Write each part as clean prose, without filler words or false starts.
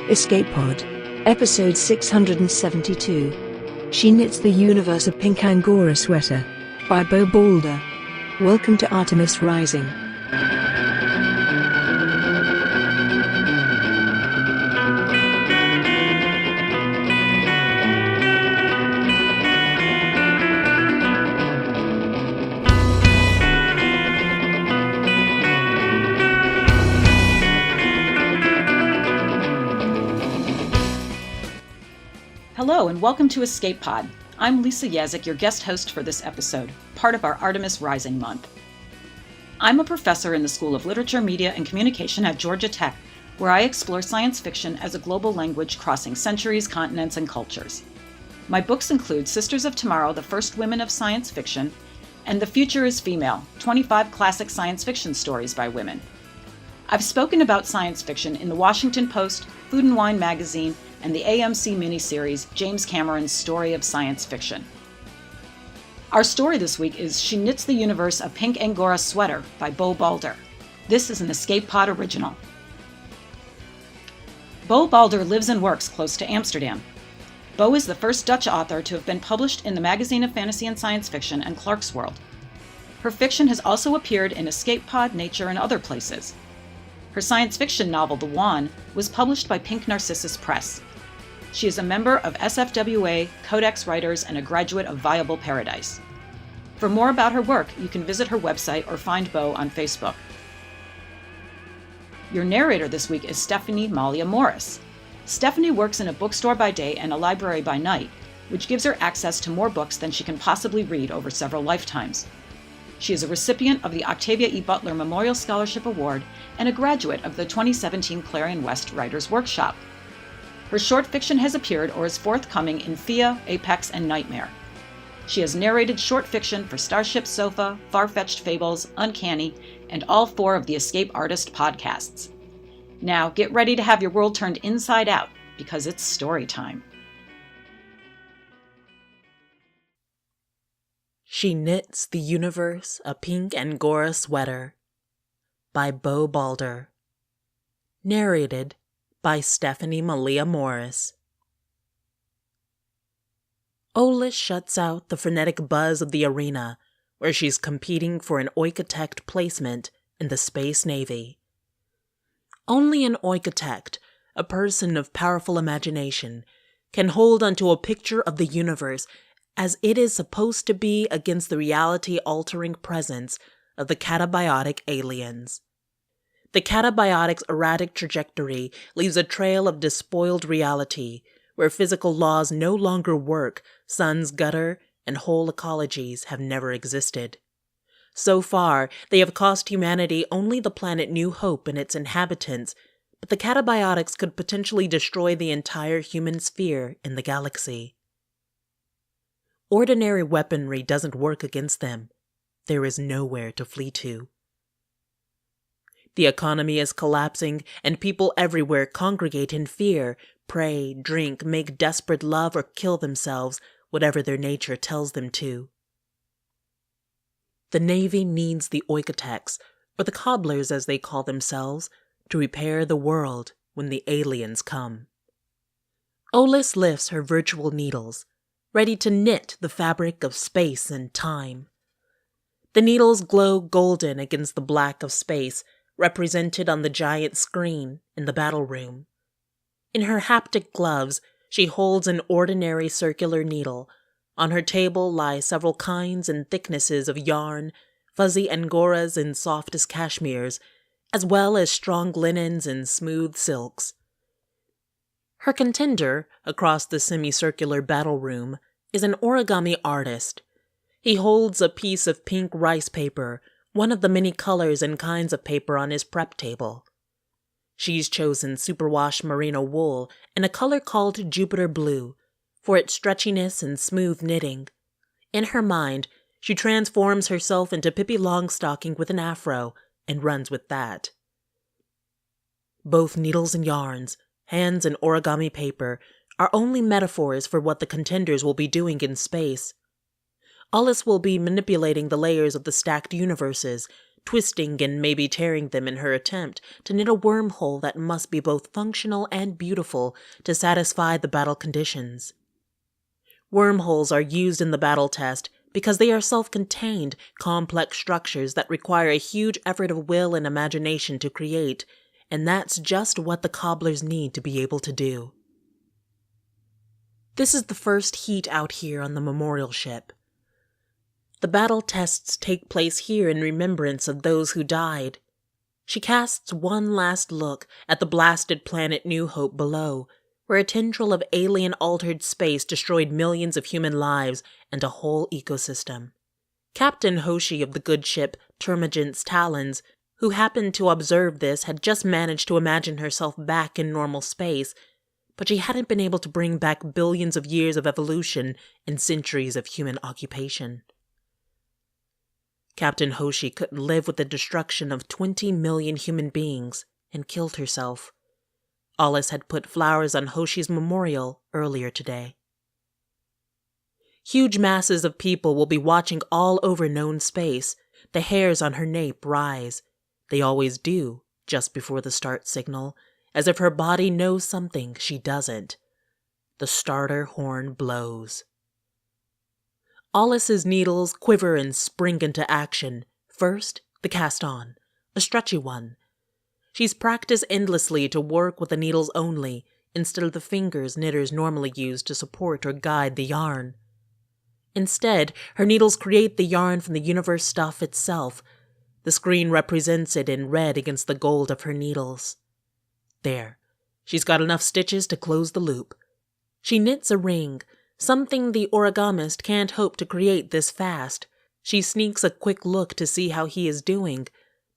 Escape Pod, Episode 672. She Knits the Universe a Pink Angora Sweater, by Bo Balder. Welcome to Artemis Rising. Hello and welcome to Escape Pod. I'm Lisa Yazik, your guest host for this episode, part of our Artemis Rising month. I'm a professor in the School of Literature, Media, and Communication at Georgia Tech, where I explore science fiction as a global language crossing centuries, continents, and cultures. My books include Sisters of Tomorrow, the First Women of Science Fiction, and The Future is Female, 25 classic science fiction stories by women. I've spoken about science fiction in the Washington Post, Food and Wine magazine, and the AMC miniseries James Cameron's Story of Science Fiction. Our story this week is She Knits the Universe a Pink Angora Sweater by Bo Balder. This is an Escape Pod original. Bo Balder lives and works close to Amsterdam. Bo is the first Dutch author to have been published in the Magazine of Fantasy and Science Fiction and Clark's World. Her fiction has also appeared in Escape Pod, Nature, and other places. Her science fiction novel, The Wand, was published by Pink Narcissus Press. She is a member of SFWA, Codex Writers, and a graduate of Viable Paradise. For more about her work, you can visit her website or find Bo on Facebook. Your narrator this week is Stephanie Malia Morris. Stephanie works in a bookstore by day and a library by night, which gives her access to more books than she can possibly read over several lifetimes. She is a recipient of the Octavia E. Butler Memorial Scholarship Award and a graduate of the 2017 Clarion West Writers' Workshop. Her short fiction has appeared or is forthcoming in Thea, Apex, and Nightmare. She has narrated short fiction for Starship Sofa, Far-Fetched Fables, Uncanny, and all 4 of the Escape Artist podcasts. Now get ready to have your world turned inside out, because it's story time. She Knits the Universe a Pink Angora Sweater by Bo Balder. Narrated by Stephanie Malia Morris. Olis shuts out the frenetic buzz of the arena, where she's competing for an oikotect placement in the Space Navy. Only an oikotect, a person of powerful imagination, can hold onto a picture of the universe as it is supposed to be against the reality-altering presence of the catabiotic aliens. The catabiotic's erratic trajectory leaves a trail of despoiled reality, where physical laws no longer work, sun's gutter and whole ecologies have never existed. So far, they have cost humanity only the planet New Hope and its inhabitants, but the catabiotics could potentially destroy the entire human sphere in the galaxy. Ordinary weaponry doesn't work against them. There is nowhere to flee to. The economy is collapsing, and people everywhere congregate in fear, pray, drink, make desperate love, or kill themselves, whatever their nature tells them to. The Navy needs the oikoteks, or the cobblers as they call themselves, to repair the world when the aliens come. Olis lifts her virtual needles, ready to knit the fabric of space and time. The needles glow golden against the black of space, represented on the giant screen in the battle room. In her haptic gloves, she holds an ordinary circular needle. On her table lie several kinds and thicknesses of yarn, fuzzy angoras and softest cashmeres, as well as strong linens and smooth silks. Her contender, across the semicircular battle room, is an origami artist. He holds a piece of pink rice paper, one of the many colors and kinds of paper on his prep table. She's chosen superwash merino wool in a color called Jupiter Blue for its stretchiness and smooth knitting. In her mind, she transforms herself into Pippi Longstocking with an afro and runs with that. Both needles and yarns, hands and origami paper, are only metaphors for what the contenders will be doing in space. Olis will be manipulating the layers of the stacked universes, twisting and maybe tearing them in her attempt to knit a wormhole that must be both functional and beautiful to satisfy the battle conditions. Wormholes are used in the battle test because they are self-contained, complex structures that require a huge effort of will and imagination to create, and that's just what the cobblers need to be able to do. This is the first heat out here on the memorial ship. The battle tests take place here in remembrance of those who died. She casts one last look at the blasted planet New Hope below, where a tendril of alien-altered space destroyed millions of human lives and a whole ecosystem. Captain Hoshi of the good ship Termagant's Talons, who happened to observe this, had just managed to imagine herself back in normal space, but she hadn't been able to bring back billions of years of evolution and centuries of human occupation. Captain Hoshi couldn't live with the destruction of 20 million human beings and killed herself. Alice had put flowers on Hoshi's memorial earlier today. Huge masses of people will be watching all over known space. The hairs on her nape rise. They always do, just before the start signal, as if her body knows something she doesn't. The starter horn blows. Alice's needles quiver and spring into action. First, the cast on, a stretchy one. She's practiced endlessly to work with the needles only, instead of the fingers knitters normally use to support or guide the yarn. Instead, her needles create the yarn from the universe stuff itself. The screen represents it in red against the gold of her needles. There, she's got enough stitches to close the loop. She knits a ring, something the origamist can't hope to create this fast. She sneaks a quick look to see how he is doing,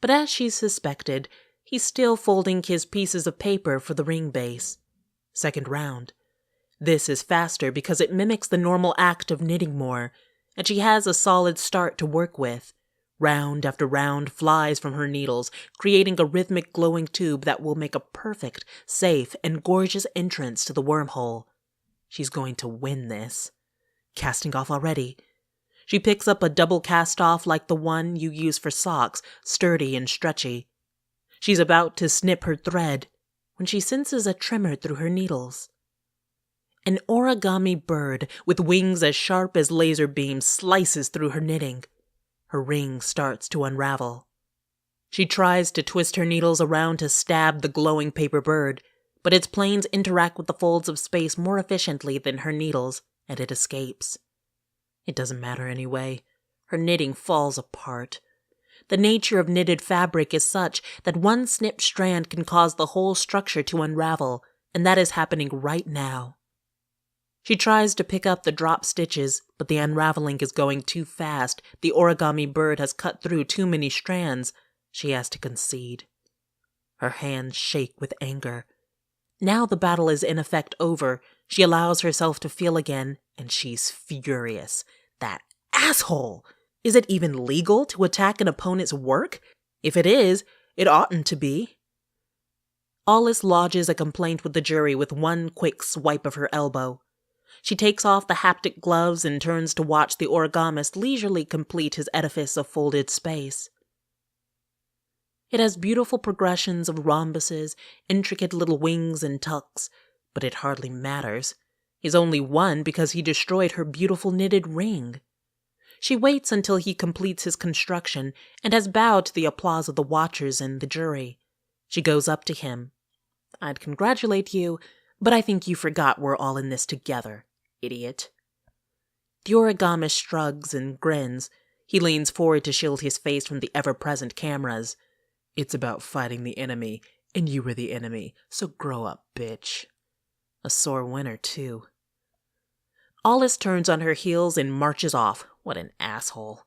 but as she suspected, he's still folding his pieces of paper for the ring base. Second round. This is faster because it mimics the normal act of knitting more, and she has a solid start to work with. Round after round flies from her needles, creating a rhythmic glowing tube that will make a perfect, safe, and gorgeous entrance to the wormhole. She's going to win this. Casting off already. She picks up a double cast-off like the one you use for socks, sturdy and stretchy. She's about to snip her thread when she senses a tremor through her needles. An origami bird with wings as sharp as laser beams slices through her knitting. Her ring starts to unravel. She tries to twist her needles around to stab the glowing paper bird, but its planes interact with the folds of space more efficiently than her needles, and it escapes. It doesn't matter anyway. Her knitting falls apart. The nature of knitted fabric is such that one snipped strand can cause the whole structure to unravel, and that is happening right now. She tries to pick up the drop stitches, but the unraveling is going too fast. The origami bird has cut through too many strands. She has to concede. Her hands shake with anger. Now the battle is in effect over. She allows herself to feel again, and she's furious. That asshole! Is it even legal to attack an opponent's work? If it is, it oughtn't to be. Alice lodges a complaint with the jury with one quick swipe of her elbow. She takes off the haptic gloves and turns to watch the origamist leisurely complete his edifice of folded space. It has beautiful progressions of rhombuses, intricate little wings and tucks, but it hardly matters. He's only won because he destroyed her beautiful knitted ring. She waits until he completes his construction and has bowed to the applause of the watchers and the jury. She goes up to him. "I'd congratulate you, but I think you forgot we're all in this together, idiot." The origamist shrugs and grins. He leans forward to shield his face from the ever-present cameras. "It's about fighting the enemy, and you were the enemy, so grow up, bitch." A sore winner, too. Alice turns on her heels and marches off. What an asshole.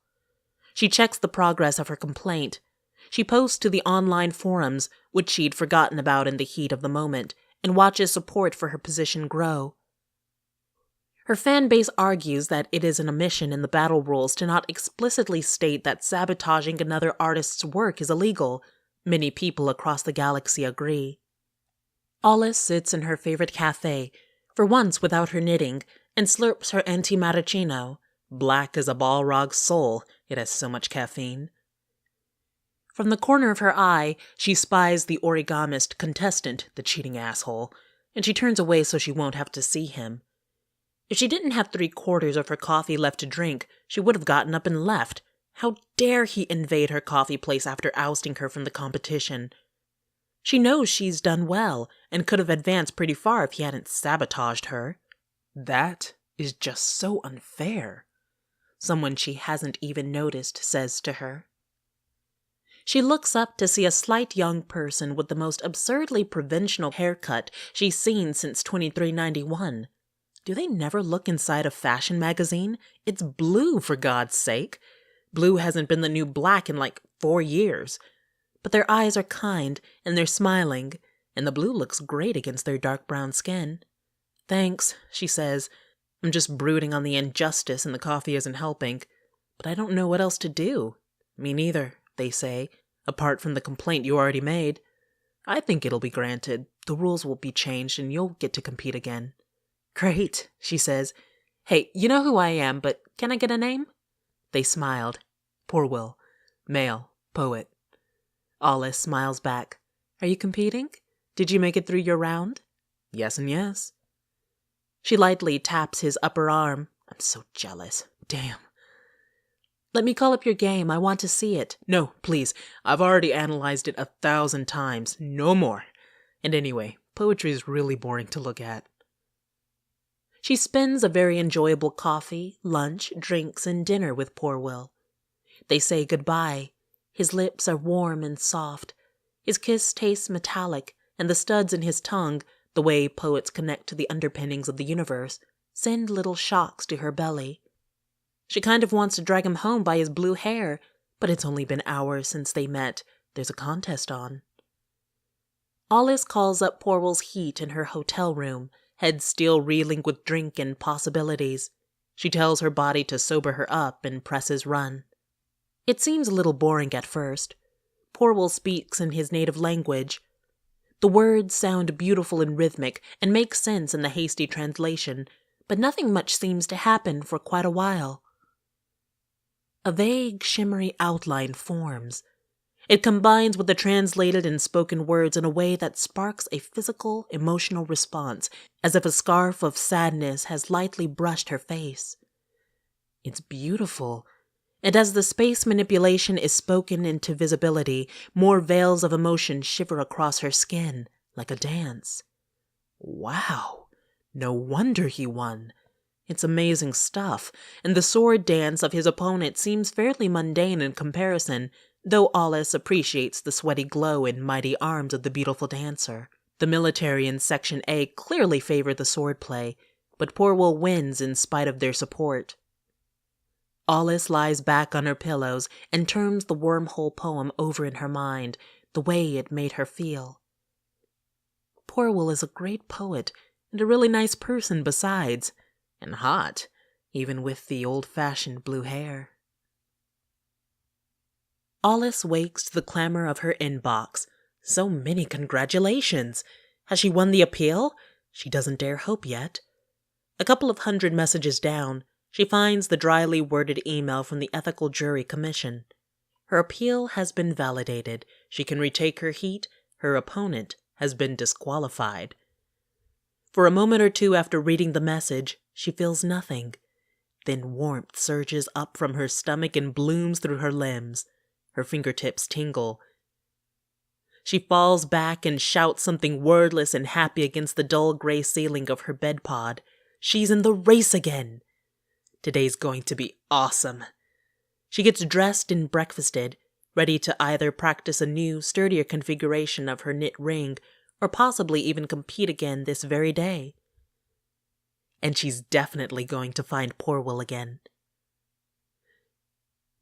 She checks the progress of her complaint. She posts to the online forums, which she'd forgotten about in the heat of the moment, and watches support for her position grow. Her fan base argues that it is an omission in the battle rules to not explicitly state that sabotaging another artist's work is illegal. Many people across the galaxy agree. Alice sits in her favorite cafe, for once without her knitting, and slurps her anti-mattuccino. Black as a Balrog's soul, it has so much caffeine. From the corner of her eye, she spies the origamist contestant, the cheating asshole, and she turns away so she won't have to see him. If she didn't have 3/4 of her coffee left to drink, she would have gotten up and left. How dare he invade her coffee place after ousting her from the competition? She knows she's done well, and could have advanced pretty far if he hadn't sabotaged her. That is just so unfair, someone she hasn't even noticed says to her. She looks up to see a slight young person with the most absurdly provincial haircut she's seen since 2391. Do they never look inside a fashion magazine? It's blue, for God's sake. Blue hasn't been the new black in like 4 years. But their eyes are kind, and they're smiling, and the blue looks great against their dark brown skin. "Thanks," she says. "I'm just brooding on the injustice and the coffee isn't helping. But I don't know what else to do." "Me neither," they say, "apart from the complaint you already made. I think it'll be granted. The rules will be changed and you'll get to compete again." "Great," she says. "Hey, you know who I am, but can I get a name?" They smiled. "Poor Will. Male. Poet." Alice smiles back. "Are you competing? Did you make it through your round?" "Yes and yes." She lightly taps his upper arm. "I'm so jealous. Damn." "Let me call up your game. I want to see it." "No, please. I've already analyzed it 1,000 times. No more. And anyway, poetry is really boring to look at." She spends a very enjoyable coffee, lunch, drinks, and dinner with poor Will. They say goodbye. His lips are warm and soft. His kiss tastes metallic, and the studs in his tongue, the way poets connect to the underpinnings of the universe, send little shocks to her belly. She kind of wants to drag him home by his blue hair, but it's only been hours since they met. There's a contest on. Alice calls up poor Will's heat in her hotel room, head still reeling with drink and possibilities. She tells her body to sober her up and presses run. It seems a little boring at first. Poor Will speaks in his native language. The words sound beautiful and rhythmic and make sense in the hasty translation, but nothing much seems to happen for quite a while. A vague, shimmery outline forms. It combines with the translated and spoken words in a way that sparks a physical, emotional response, as if a scarf of sadness has lightly brushed her face. It's beautiful. And as the space manipulation is spoken into visibility, more veils of emotion shiver across her skin, like a dance. Wow! No wonder he won. It's amazing stuff, and the sword dance of his opponent seems fairly mundane in comparison, though Alice appreciates the sweaty glow and mighty arms of the beautiful dancer. The military in Section A clearly favor the swordplay, but poor Will wins in spite of their support. Alice lies back on her pillows and turns the wormhole poem over in her mind, the way it made her feel. Poor Will is a great poet, and a really nice person besides, and hot, even with the old-fashioned blue hair. Alice wakes to the clamor of her inbox. So many congratulations! Has she won the appeal? She doesn't dare hope yet. A couple of 100 messages down, she finds the dryly worded email from the Ethical Jury Commission. Her appeal has been validated. She can retake her heat. Her opponent has been disqualified. For a moment or two after reading the message, she feels nothing. Then warmth surges up from her stomach and blooms through her limbs. Her fingertips tingle. She falls back and shouts something wordless and happy against the dull gray ceiling of her bed pod. She's in the race again! Today's going to be awesome. She gets dressed and breakfasted, ready to either practice a new, sturdier configuration of her knit ring, or possibly even compete again this very day. And she's definitely going to find poor Will again.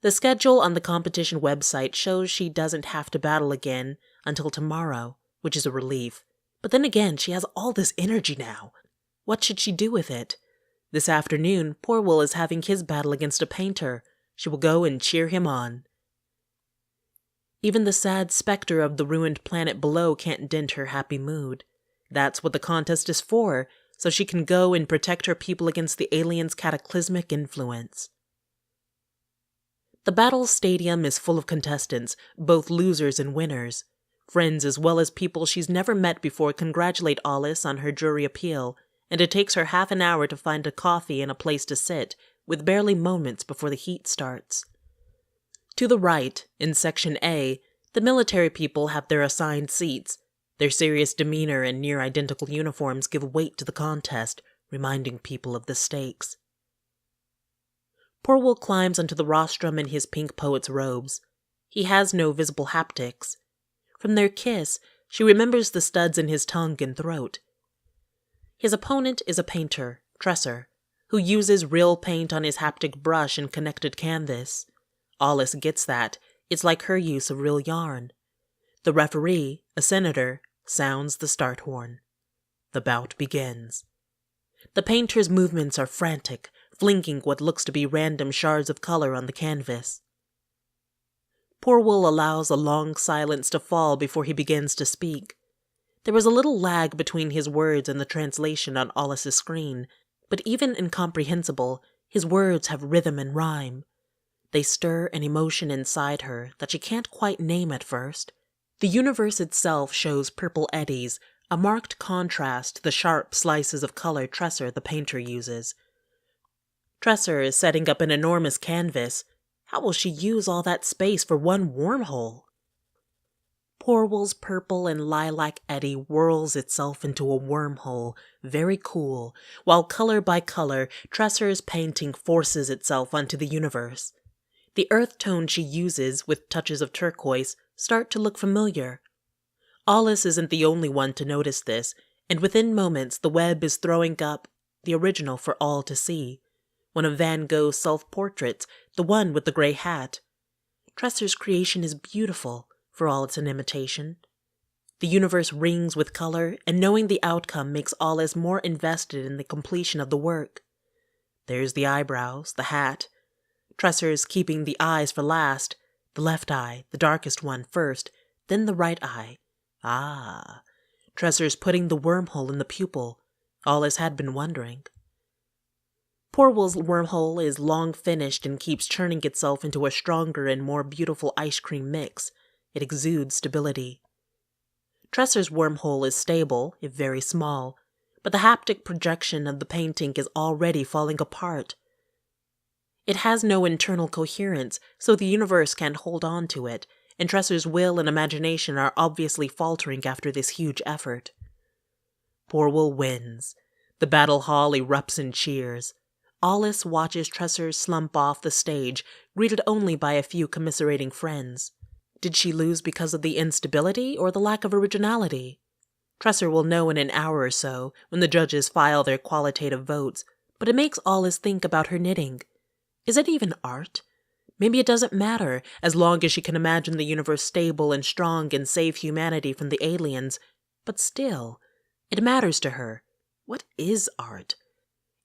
The schedule on the competition website shows she doesn't have to battle again until tomorrow, which is a relief. But then again, she has all this energy now. What should she do with it? This afternoon, poor Will is having his battle against a painter. She will go and cheer him on. Even the sad specter of the ruined planet below can't dent her happy mood. That's what the contest is for, so she can go and protect her people against the aliens' cataclysmic influence. The battle stadium is full of contestants, both losers and winners. Friends as well as people she's never met before congratulate Alice on her jury appeal, and it takes her half an hour to find a coffee and a place to sit, with barely moments before the heat starts. To the right, in Section A, the military people have their assigned seats. Their serious demeanor and near-identical uniforms give weight to the contest, reminding people of the stakes. Porwell climbs onto the rostrum in his pink poet's robes. He has no visible haptics. From their kiss, she remembers the studs in his tongue and throat. His opponent is a painter, Tresser, who uses real paint on his haptic brush and connected canvas. Alice gets that. It's like her use of real yarn. The referee, a senator, sounds the start horn. The bout begins. The painter's movements are frantic, flinging what looks to be random shards of color on the canvas. Porwell allows a long silence to fall before he begins to speak. There is a little lag between his words and the translation on Alice's screen, but even incomprehensible, his words have rhythm and rhyme. They stir an emotion inside her that she can't quite name at first. The universe itself shows purple eddies, a marked contrast to the sharp slices of color Tresser the painter uses. Tresser is setting up an enormous canvas. How will she use all that space for one wormhole? Porwell's purple and lilac eddy whirls itself into a wormhole, very cool, while color by color, Tresser's painting forces itself onto the universe. The earth tone she uses, with touches of turquoise, start to look familiar. Alice isn't the only one to notice this, and within moments the web is throwing up the original for all to see. One of Van Gogh's self-portraits, the one with the gray hat. Tresser's creation is beautiful, for all it's an imitation. The universe rings with color, and knowing the outcome makes Alice more invested in the completion of the work. There's the eyebrows, the hat. Tresser's keeping the eyes for last, the left eye, the darkest one, first, then the right eye. Ah, Tresser's putting the wormhole in the pupil. Alice had been wondering. Porwell's wormhole is long finished and keeps churning itself into a stronger and more beautiful ice cream mix. It exudes stability. Tresser's wormhole is stable, if very small, but the haptic projection of the painting is already falling apart. It has no internal coherence, so the universe can't hold on to it, and Tresser's will and imagination are obviously faltering after this huge effort. Porwell wins. The battle hall erupts in cheers. Alice watches Tresser slump off the stage, greeted only by a few commiserating friends. Did she lose because of the instability or the lack of originality? Tresser will know in an hour or so, when the judges file their qualitative votes, but it makes Alice think about her knitting. Is it even art? Maybe it doesn't matter, as long as she can imagine the universe stable and strong and save humanity from the aliens. But still, it matters to her. What is art?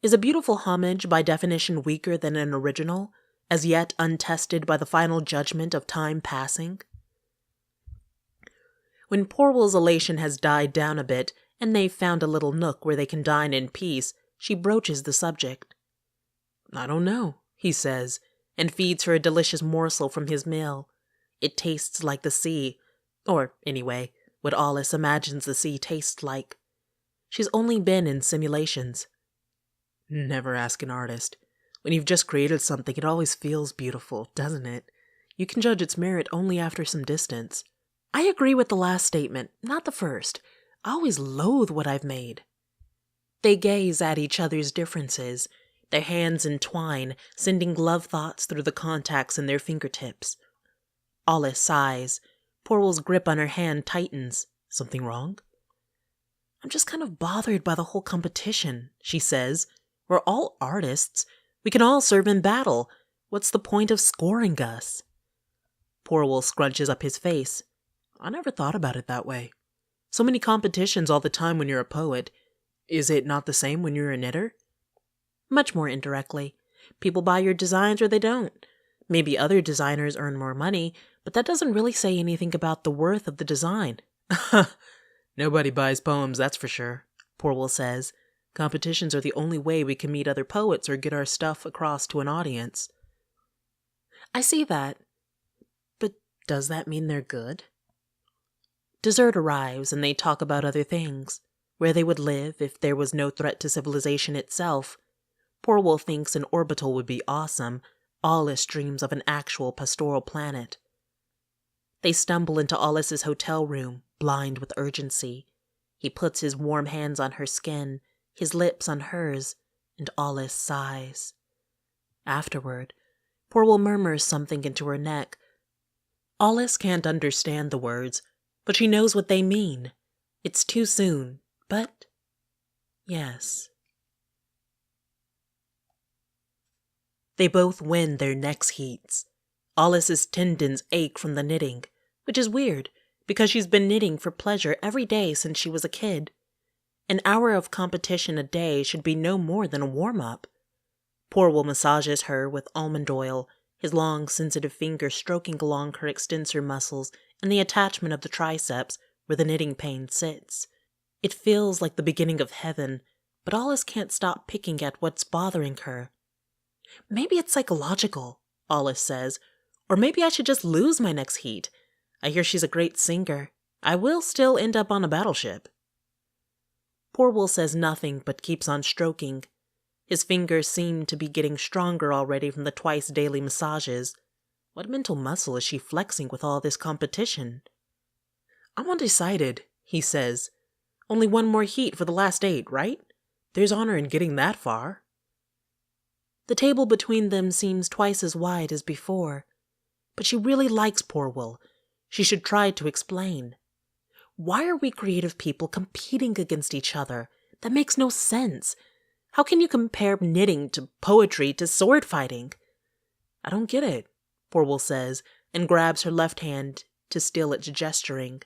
Is a beautiful homage by definition weaker than an original, as yet untested by the final judgment of time passing? When Porwell's elation has died down a bit, and they've found a little nook where they can dine in peace, she broaches the subject. "I don't know," he says, and feeds her a delicious morsel from his meal. It tastes like the sea, or, anyway, what Alice imagines the sea tastes like. She's only been in simulations. Never ask an artist. When you've just created something, it always feels beautiful, doesn't it? You can judge its merit only after some distance. I agree with the last statement, not the first. I always loathe what I've made. They gaze at each other's differences. Their hands entwine, sending love thoughts through the contacts in their fingertips. Alice sighs. Porwell's grip on her hand tightens. Something wrong? I'm just kind of bothered by the whole competition, she says. We're all artists. We can all serve in battle. What's the point of scoring us? Porwell scrunches up his face. I never thought about it that way. So many competitions all the time when you're a poet. Is it not the same when you're a knitter? Much more indirectly. People buy your designs or they don't. Maybe other designers earn more money, but that doesn't really say anything about the worth of the design. Nobody buys poems, that's for sure, Porwell says. Competitions are the only way we can meet other poets or get our stuff across to an audience. I see that. But does that mean they're good? Dessert arrives and they talk about other things. Where they would live if there was no threat to civilization itself. Porwell thinks an orbital would be awesome. Alice dreams of an actual pastoral planet. They stumble into Alice's hotel room, blind with urgency. He puts his warm hands on her skin, his lips on hers, and Alice sighs. Afterward, Porwell murmurs something into her neck. Alice can't understand the words, but she knows what they mean. It's too soon, but yes. They both win their neck's heats. Alice's tendons ache from the knitting, which is weird because she's been knitting for pleasure every day since she was a kid. An hour of competition a day should be no more than a warm-up. Porwell massages her with almond oil, his long, sensitive fingers stroking along her extensor muscles and the attachment of the triceps where the knitting pain sits. It feels like the beginning of heaven, but Alice can't stop picking at what's bothering her. Maybe it's psychological, Alice says, or maybe I should just lose my neck's heat. I hear she's a great singer. I will still end up on a battleship. Porwell says nothing but keeps on stroking. His fingers seem to be getting stronger already from the twice-daily massages. What mental muscle is she flexing with all this competition? I'm undecided, he says. Only one more heat for the last 8, right? There's honor in getting that far. The table between them seems twice as wide as before. But she really likes Porwell. She should try to explain. Why are we creative people competing against each other? That makes no sense. How can you compare knitting to poetry to sword fighting? I don't get it, Porwell says, and grabs her left hand to still its gesturing.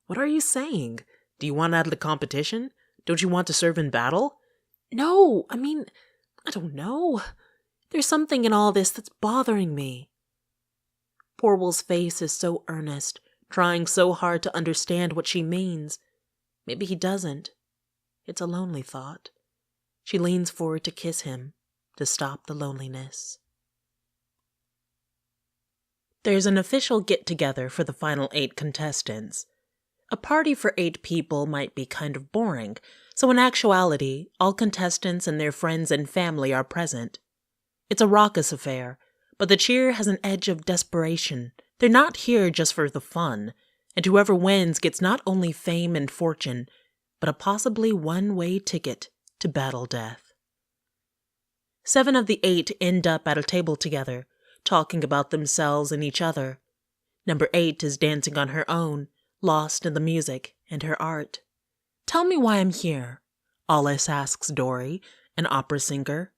What are you saying? Do you want out of the competition? Don't you want to serve in battle? No, I don't know. There's something in all this that's bothering me. Porwell's face is so earnest, trying so hard to understand what she means. Maybe he doesn't. It's a lonely thought. She leans forward to kiss him, to stop the loneliness. There's an official get-together for the final 8 contestants. A party for 8 people might be kind of boring, so in actuality, all contestants and their friends and family are present. It's a raucous affair, but the cheer has an edge of desperation. They're not here just for the fun, and whoever wins gets not only fame and fortune, but a possibly one-way ticket to battle death. 7 of the 8 end up at a table together, talking about themselves and each other. Number 8 is dancing on her own, lost in the music and her art. Tell me why I'm here, Alice asks Dory, an opera singer.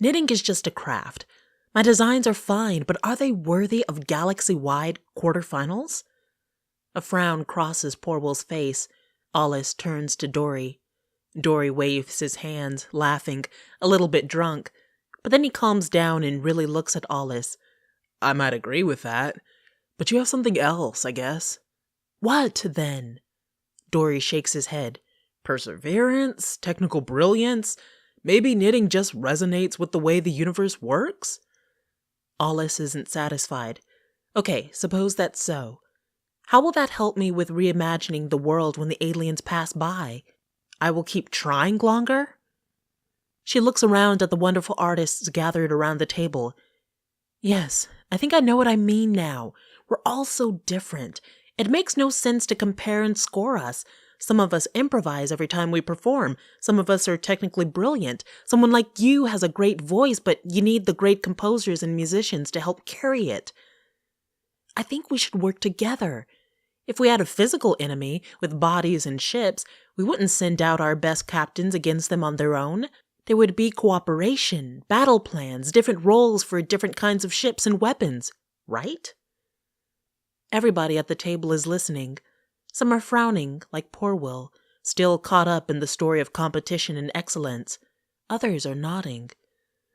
Knitting is just a craft. My designs are fine, but are they worthy of galaxy-wide quarterfinals? A frown crosses Porwell's face. Alice turns to Dory. Dory waves his hands, laughing, a little bit drunk, but then he calms down and really looks at Alice. I might agree with that, but you have something else, I guess. What, then? Dory shakes his head. Perseverance? Technical brilliance? Maybe knitting just resonates with the way the universe works? Alice isn't satisfied. Okay, suppose that's so. How will that help me with reimagining the world when the aliens pass by? I will keep trying longer? She looks around at the wonderful artists gathered around the table. Yes, I think I know what I mean now. We're all so different. It makes no sense to compare and score us. Some of us improvise every time we perform. Some of us are technically brilliant. Someone like you has a great voice, but you need the great composers and musicians to help carry it. I think we should work together. If we had a physical enemy with bodies and ships, we wouldn't send out our best captains against them on their own. There would be cooperation, battle plans, different roles for different kinds of ships and weapons, right? Everybody at the table is listening. Some are frowning, like Porwell, still caught up in the story of competition and excellence. Others are nodding.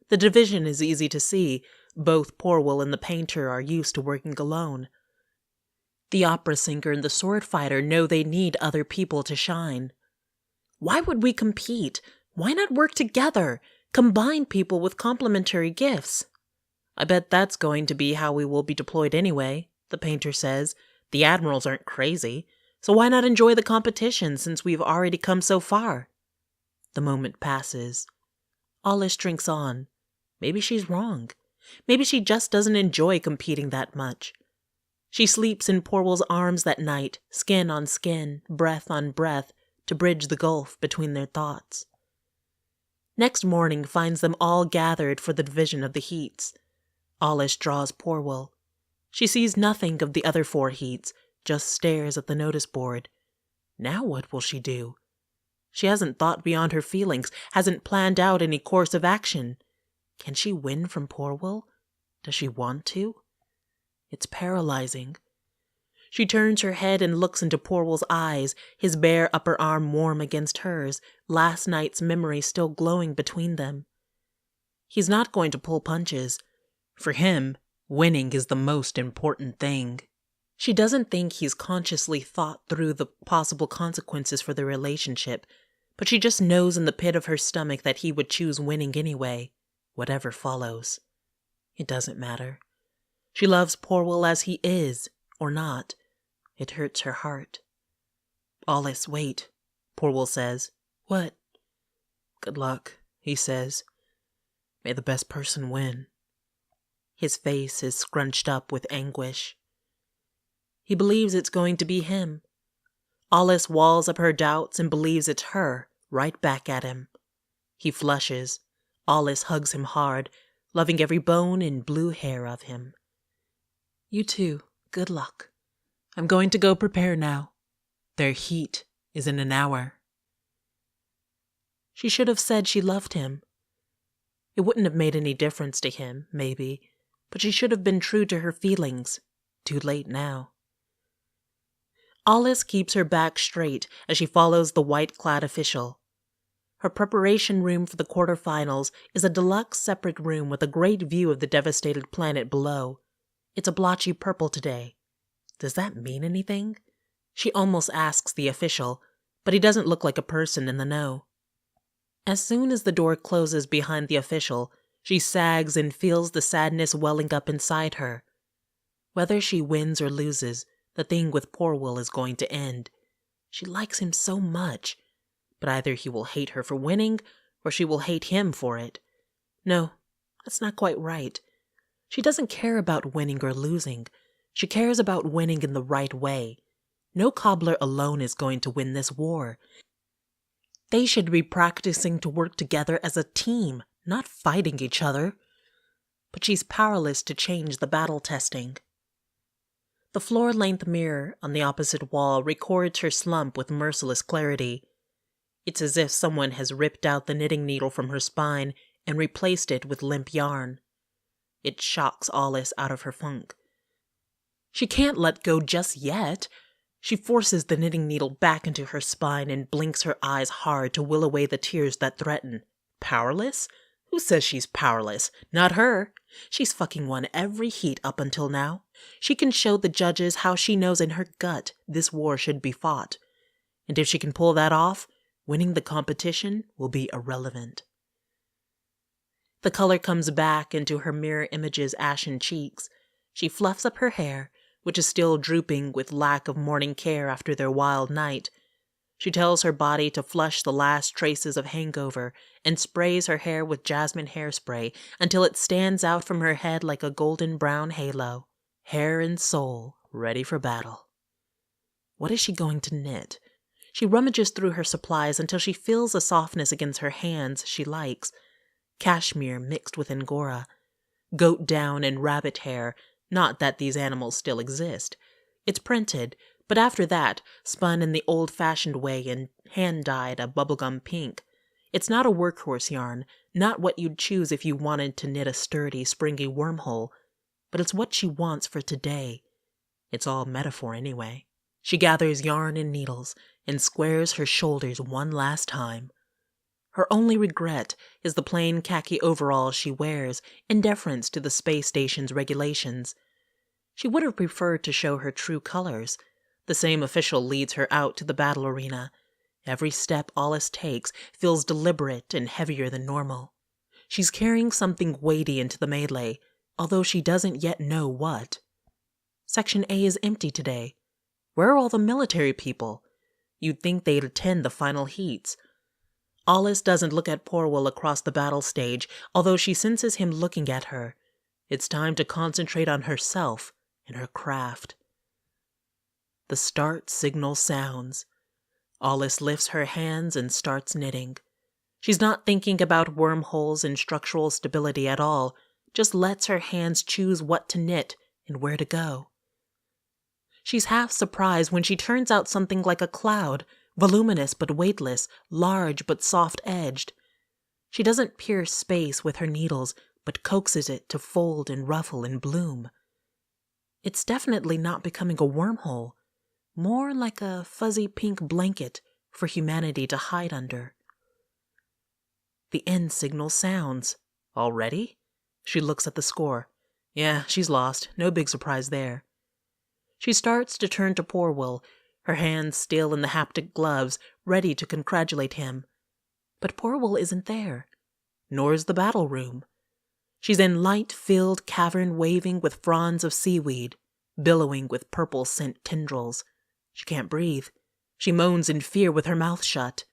The division is easy to see. Both Porwell and the painter are used to working alone. The opera singer and the sword fighter know they need other people to shine. Why would we compete? Why not work together? Combine people with complementary gifts? I bet that's going to be how we will be deployed anyway, the painter says. The admirals aren't crazy, so why not enjoy the competition since we've already come so far? The moment passes. Alice drinks on. Maybe she's wrong. Maybe she just doesn't enjoy competing that much. She sleeps in Porwell's arms that night, skin on skin, breath on breath, to bridge the gulf between their thoughts. Next morning finds them all gathered for the division of the heats. Alice draws Porwell. She sees nothing of the other 4 heats, just stares at the notice board. Now what will she do? She hasn't thought beyond her feelings, hasn't planned out any course of action. Can she win from Porwell? Does she want to? It's paralyzing. She turns her head and looks into Porwell's eyes, his bare upper arm warm against hers, last night's memory still glowing between them. He's not going to pull punches. For him, winning is the most important thing. She doesn't think he's consciously thought through the possible consequences for the relationship, but she just knows in the pit of her stomach that he would choose winning anyway, whatever follows. It doesn't matter. She loves Porwell as he is, or not. It hurts her heart. Alice, wait, Porwell says. What? Good luck, he says. May the best person win. His face is scrunched up with anguish. He believes it's going to be him. Alice walls up her doubts and believes it's her, right back at him. He flushes. Alice hugs him hard, loving every bone and blue hair of him. You too. Good luck. I'm going to go prepare now. Their heat is in an hour. She should have said she loved him. It wouldn't have made any difference to him, maybe, but she should have been true to her feelings. Too late now. Alice keeps her back straight as she follows the white-clad official. Her preparation room for the quarterfinals is a deluxe separate room with a great view of the devastated planet below. It's a blotchy purple today. Does that mean anything? She almost asks the official, but he doesn't look like a person in the know. As soon as the door closes behind the official, she sags and feels the sadness welling up inside her. Whether she wins or loses, the thing with Porwell is going to end. She likes him so much, but either he will hate her for winning, or she will hate him for it. No, that's not quite right. She doesn't care about winning or losing. She cares about winning in the right way. No cobbler alone is going to win this war. They should be practicing to work together as a team, not fighting each other. But she's powerless to change the battle testing. The floor-length mirror on the opposite wall records her slump with merciless clarity. It's as if someone has ripped out the knitting needle from her spine and replaced it with limp yarn. It shocks Alice out of her funk. She can't let go just yet. She forces the knitting needle back into her spine and blinks her eyes hard to will away the tears that threaten. Powerless? Who says she's powerless? Not her. She's fucking won every heat up until now. She can show the judges how she knows in her gut this war should be fought. And if she can pull that off, winning the competition will be irrelevant. The color comes back into her mirror image's ashen cheeks. She fluffs up her hair, which is still drooping with lack of morning care after their wild night. She tells her body to flush the last traces of hangover and sprays her hair with jasmine hairspray until it stands out from her head like a golden brown halo. Hair and soul ready for battle. What is she going to knit? She rummages through her supplies until she feels a softness against her hands she likes. Cashmere mixed with Angora. Goat down and rabbit hair, not that these animals still exist. It's printed, but after that, spun in the old-fashioned way and hand-dyed a bubblegum pink. It's not a workhorse yarn, not what you'd choose if you wanted to knit a sturdy, springy wormhole, but it's what she wants for today. It's all metaphor anyway. She gathers yarn and needles and squares her shoulders one last time. Her only regret is the plain khaki overalls she wears in deference to the space station's regulations. She would have preferred to show her true colors. The same official leads her out to the battle arena. Every step Alice takes feels deliberate and heavier than normal. She's carrying something weighty into the melee, although she doesn't yet know what. Section A is empty today. Where are all the military people? You'd think they'd attend the final heats. Alice doesn't look at Porwell across the battle stage, although she senses him looking at her. It's time to concentrate on herself and her craft. The start signal sounds. Alice lifts her hands and starts knitting. She's not thinking about wormholes and structural stability at all, just lets her hands choose what to knit and where to go. She's half surprised when she turns out something like a cloud, voluminous but weightless, large but soft-edged. She doesn't pierce space with her needles, but coaxes it to fold and ruffle and bloom. It's definitely not becoming a wormhole, more like a fuzzy pink blanket for humanity to hide under. The end signal sounds. Already? She looks at the score. Yeah, she's lost. No big surprise there. She starts to turn to Porwell, her hands still in the haptic gloves, ready to congratulate him. But Porwell isn't there. Nor is the battle room. She's in light-filled cavern waving with fronds of seaweed, billowing with purple scent tendrils. She can't breathe. She moans in fear with her mouth shut.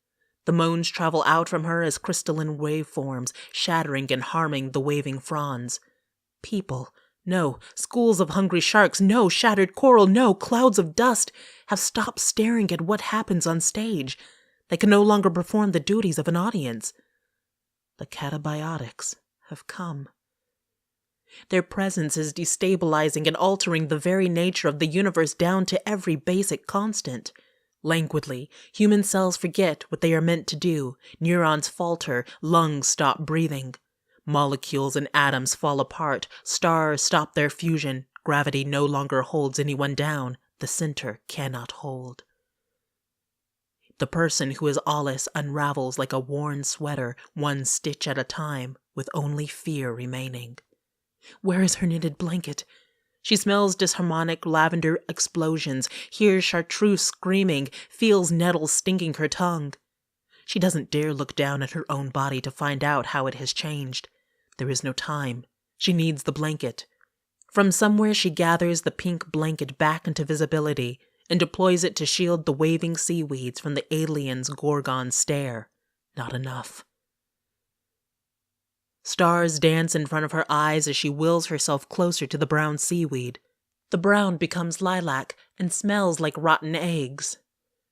The moans travel out from her as crystalline waveforms, shattering and harming the waving fronds. People, no, schools of hungry sharks, no, shattered coral, no, clouds of dust, have stopped staring at what happens on stage. They can no longer perform the duties of an audience. The catabiotics have come. Their presence is destabilizing and altering the very nature of the universe down to every basic constant. Languidly, human cells forget what they are meant to do, neurons falter, lungs stop breathing. Molecules and atoms fall apart, stars stop their fusion, gravity no longer holds anyone down, the center cannot hold. The person who is Alice unravels like a worn sweater, one stitch at a time, with only fear remaining. Where is her knitted blanket? She smells disharmonic lavender explosions, hears chartreuse screaming, feels nettles stinging her tongue. She doesn't dare look down at her own body to find out how it has changed. There is no time. She needs the blanket. From somewhere she gathers the pink blanket back into visibility and deploys it to shield the waving seaweeds from the alien's Gorgon stare. Not enough. Stars dance in front of her eyes as she wills herself closer to the brown seaweed. The brown becomes lilac and smells like rotten eggs.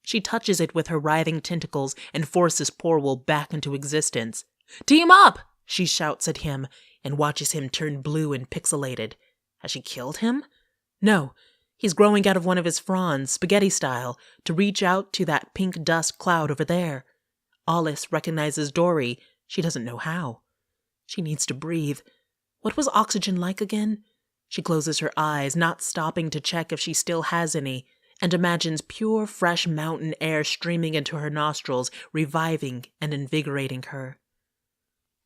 She touches it with her writhing tentacles and forces Porwell back into existence. "Team up!" she shouts at him and watches him turn blue and pixelated. Has she killed him? No. He's growing out of one of his fronds, spaghetti style, to reach out to that pink dust cloud over there. Alice recognizes Dory. She doesn't know how. She needs to breathe. What was oxygen like again? She closes her eyes, not stopping to check if she still has any, and imagines pure, fresh mountain air streaming into her nostrils, reviving and invigorating her.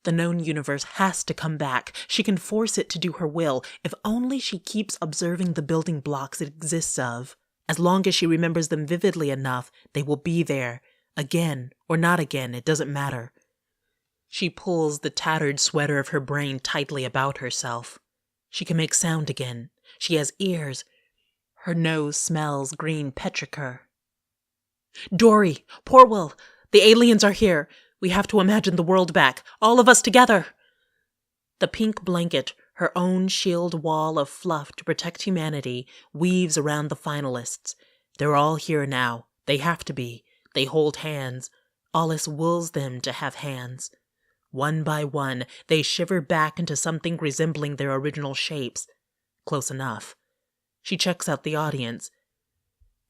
The known universe has to come back. She can force it to do her will, if only she keeps observing the building blocks it exists of. As long as she remembers them vividly enough, they will be there. Again, or not again, it doesn't matter. She pulls the tattered sweater of her brain tightly about herself. She can make sound again. She has ears. Her nose smells green petrichor. "Dory! Porwell! The aliens are here! We have to imagine the world back. All of us together!" The pink blanket, her own shield wall of fluff to protect humanity, weaves around the finalists. They're all here now. They have to be. They hold hands. Alice wills them to have hands. One by one, they shiver back into something resembling their original shapes. Close enough. She checks out the audience.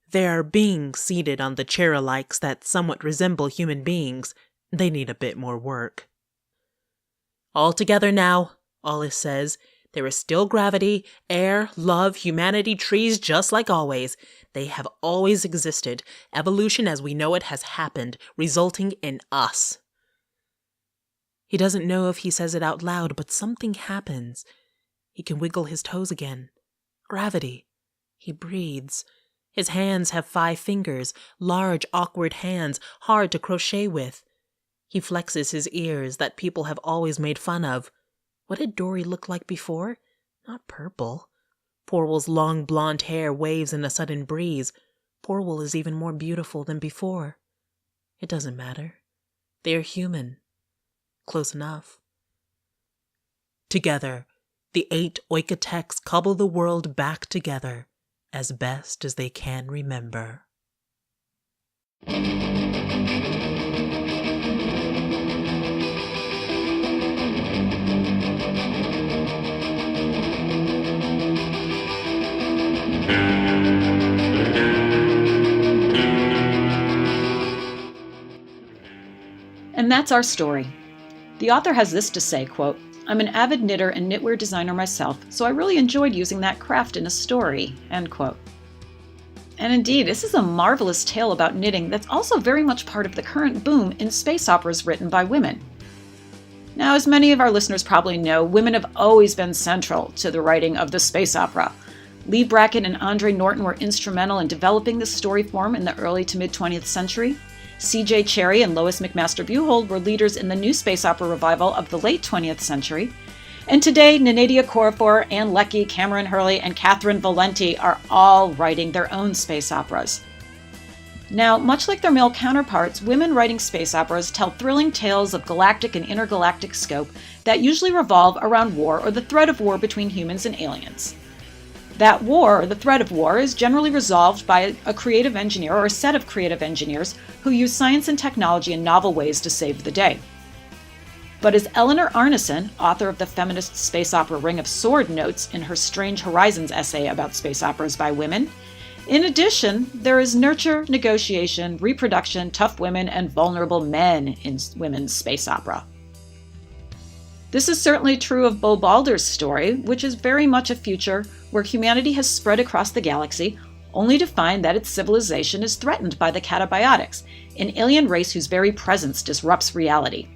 There are beings seated on the chair-alikes that somewhat resemble human beings. They need a bit more work. "All together now," Alice says. "There is still gravity, air, love, humanity, trees, just like always. They have always existed. Evolution as we know it has happened, resulting in us." He doesn't know if he says it out loud, but something happens. He can wiggle his toes again. Gravity. He breathes. His hands have 5 fingers, large, awkward hands, hard to crochet with. He flexes his ears that people have always made fun of. What did Dory look like before? Not purple. Porwell's long blonde hair waves in a sudden breeze. Porwell is even more beautiful than before. It doesn't matter. They are human. Close enough. Together, the 8 Oikotex cobble the world back together as best as they can remember. And that's our story. The author has this to say, quote, "I'm an avid knitter and knitwear designer myself, so I really enjoyed using that craft in a story," end quote. And indeed, this is a marvelous tale about knitting that's also very much part of the current boom in space operas written by women. Now, as many of our listeners probably know, women have always been central to the writing of the space opera. Lee Brackett and Andre Norton were instrumental in developing this story form in the early to mid-20th century. C.J. Cherryh and Lois McMaster-Buchholz were leaders in the new space opera revival of the late 20th century. And today, Nenedia Korafor, Anne Leckie, Cameron Hurley, and Catherine Valenti are all writing their own space operas. Now, much like their male counterparts, women writing space operas tell thrilling tales of galactic and intergalactic scope that usually revolve around war or the threat of war between humans and aliens. That war, or the threat of war, is generally resolved by a creative engineer or a set of creative engineers who use science and technology in novel ways to save the day. But as Eleanor Arneson, author of the feminist space opera Ring of Sword, notes in her Strange Horizons essay about space operas by women, in addition, there is nurture, negotiation, reproduction, tough women, and vulnerable men in women's space opera. This is certainly true of Bo Balder's story, which is very much a future where humanity has spread across the galaxy, only to find that its civilization is threatened by the Catabiotics, an alien race whose very presence disrupts reality.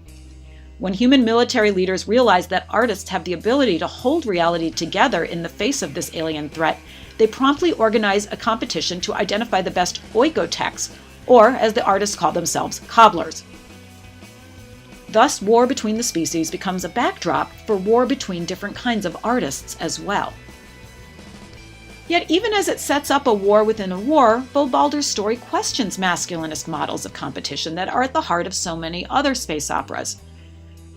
When human military leaders realize that artists have the ability to hold reality together in the face of this alien threat, they promptly organize a competition to identify the best oikotex, or, as the artists call themselves, cobblers. Thus, war between the species becomes a backdrop for war between different kinds of artists as well. Yet even as it sets up a war within a war, Bo Balder's story questions masculinist models of competition that are at the heart of so many other space operas.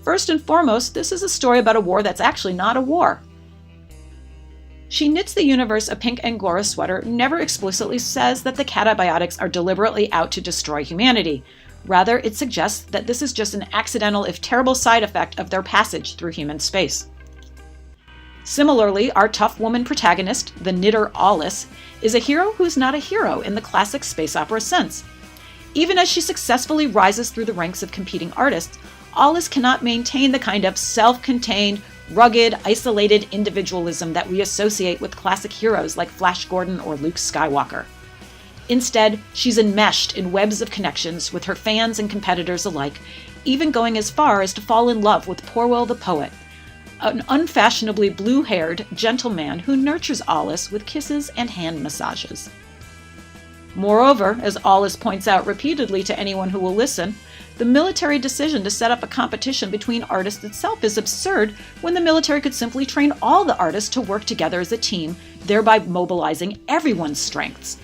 First and foremost, this is a story about a war that's actually not a war. She Knits the Universe a Pink Angora Sweater never explicitly says that the Catabiotics are deliberately out to destroy humanity. Rather, it suggests that this is just an accidental, if terrible, side effect of their passage through human space. Similarly, our tough woman protagonist, the knitter Alice, is a hero who's not a hero in the classic space opera sense. Even as she successfully rises through the ranks of competing artists, Alice cannot maintain the kind of self-contained, rugged, isolated individualism that we associate with classic heroes like Flash Gordon or Luke Skywalker. Instead, she's enmeshed in webs of connections with her fans and competitors alike, even going as far as to fall in love with Porwell the poet, an unfashionably blue-haired gentleman who nurtures Alice with kisses and hand massages. Moreover, as Alice points out repeatedly to anyone who will listen, the military decision to set up a competition between artists itself is absurd when the military could simply train all the artists to work together as a team, thereby mobilizing everyone's strengths.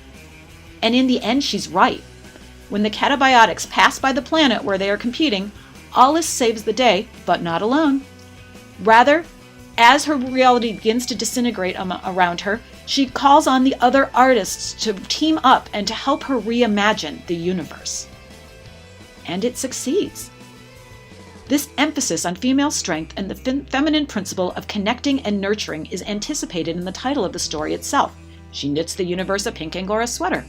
And in the end, she's right. When the Catabiotics pass by the planet where they are competing, Alice saves the day, but not alone. Rather, as her reality begins to disintegrate around her, she calls on the other artists to team up and to help her reimagine the universe. And it succeeds. This emphasis on female strength and the feminine principle of connecting and nurturing is anticipated in the title of the story itself. She knits the universe a pink Angora sweater.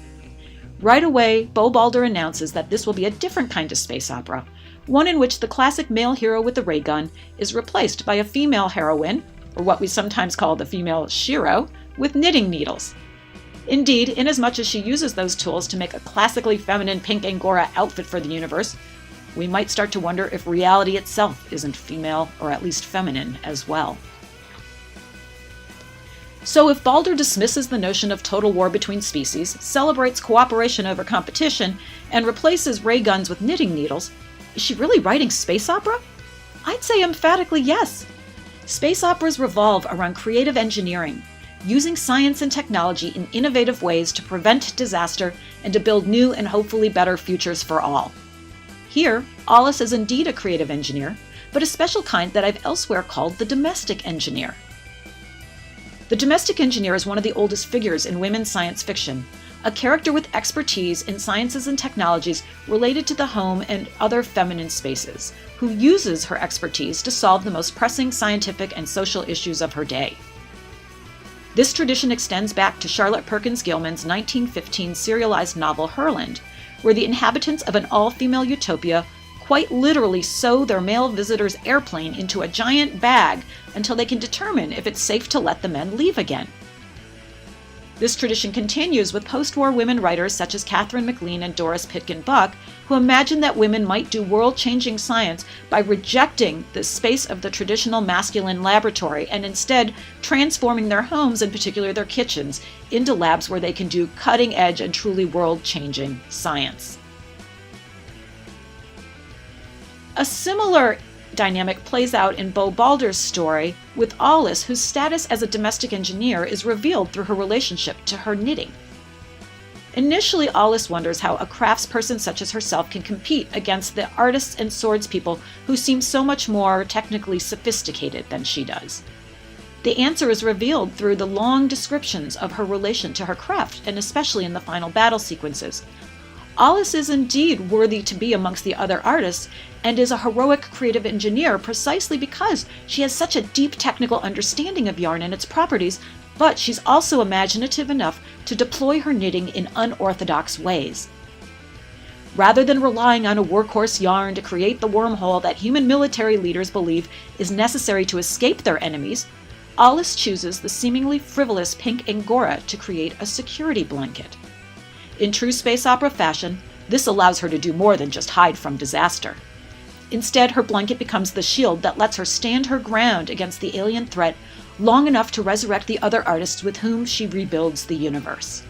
Right away, Bo Balder announces that this will be a different kind of space opera, one in which the classic male hero with the ray gun is replaced by a female heroine, or what we sometimes call the female shiro, with knitting needles. Indeed, inasmuch as she uses those tools to make a classically feminine pink Angora outfit for the universe, we might start to wonder if reality itself isn't female, or at least feminine, as well. So if Balder dismisses the notion of total war between species, celebrates cooperation over competition, and replaces ray guns with knitting needles, is she really writing space opera? I'd say emphatically yes. Space operas revolve around creative engineering, using science and technology in innovative ways to prevent disaster and to build new and hopefully better futures for all. Here, Alice is indeed a creative engineer, but a special kind that I've elsewhere called the domestic engineer. The domestic engineer is one of the oldest figures in women's science fiction, a character with expertise in sciences and technologies related to the home and other feminine spaces, who uses her expertise to solve the most pressing scientific and social issues of her day. This tradition extends back to Charlotte Perkins Gilman's 1915 serialized novel Herland, where the inhabitants of an all-female utopia quite literally sew their male visitor's airplane into a giant bag until they can determine if it's safe to let the men leave again. This tradition continues with post-war women writers such as Catherine MacLean and Doris Pitkin Buck, who imagined that women might do world-changing science by rejecting the space of the traditional masculine laboratory and instead transforming their homes, in particular their kitchens, into labs where they can do cutting-edge and truly world-changing science. A similar dynamic plays out in Bo Balder's story with Alice, whose status as a domestic engineer is revealed through her relationship to her knitting. Initially, Alice wonders how a craftsperson such as herself can compete against the artists and swordspeople who seem so much more technically sophisticated than she does. The answer is revealed through the long descriptions of her relation to her craft, and especially in the final battle sequences. Alice is indeed worthy to be amongst the other artists and is a heroic creative engineer precisely because she has such a deep technical understanding of yarn and its properties, but she's also imaginative enough to deploy her knitting in unorthodox ways. Rather than relying on a workhorse yarn to create the wormhole that human military leaders believe is necessary to escape their enemies, Alice chooses the seemingly frivolous pink Angora to create a security blanket. In true space opera fashion, this allows her to do more than just hide from disaster. Instead, her blanket becomes the shield that lets her stand her ground against the alien threat long enough to resurrect the other artists with whom she rebuilds the universe.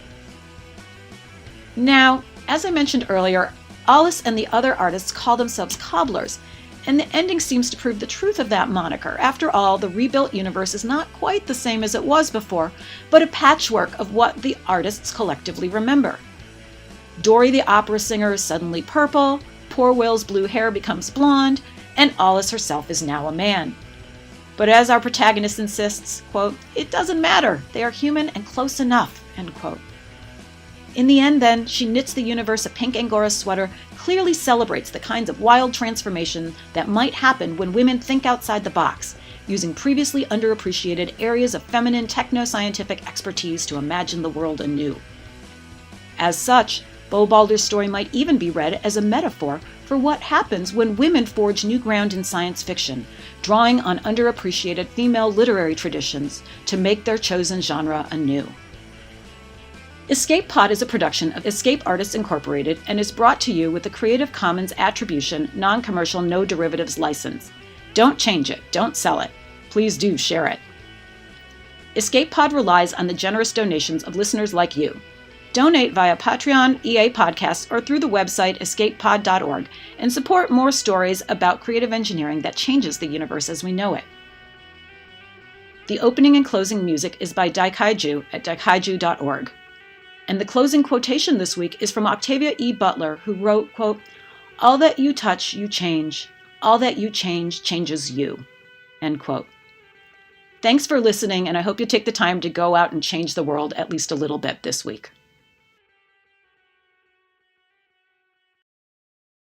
Now, as I mentioned earlier, Alice and the other artists call themselves cobblers, and the ending seems to prove the truth of that moniker. After all, the rebuilt universe is not quite the same as it was before, but a patchwork of what the artists collectively remember. Dory the opera singer is suddenly purple, poor Will's blue hair becomes blonde, and Alice herself is now a man. But as our protagonist insists, quote, "It doesn't matter, they are human and close enough," end quote. In the end, then, she knits the universe a pink Angora sweater, clearly celebrates the kinds of wild transformation that might happen when women think outside the box, using previously underappreciated areas of feminine techno-scientific expertise to imagine the world anew. As such, Bo Balder's story might even be read as a metaphor for what happens when women forge new ground in science fiction, drawing on underappreciated female literary traditions to make their chosen genre anew. Escape Pod is a production of Escape Artists Incorporated and is brought to you with the Creative Commons Attribution, Non-Commercial, No Derivatives license. Don't change it. Don't sell it. Please do share it. Escape Pod relies on the generous donations of listeners like you. Donate via Patreon, EA Podcasts, or through the website escapepod.org and support more stories about creative engineering that changes the universe as we know it. The opening and closing music is by Daikaiju at daikaiju.org. And the closing quotation this week is from Octavia E. Butler, who wrote, quote, "All that you touch, you change. All that you change, changes you." End quote. Thanks for listening, and I hope you take the time to go out and change the world at least a little bit this week.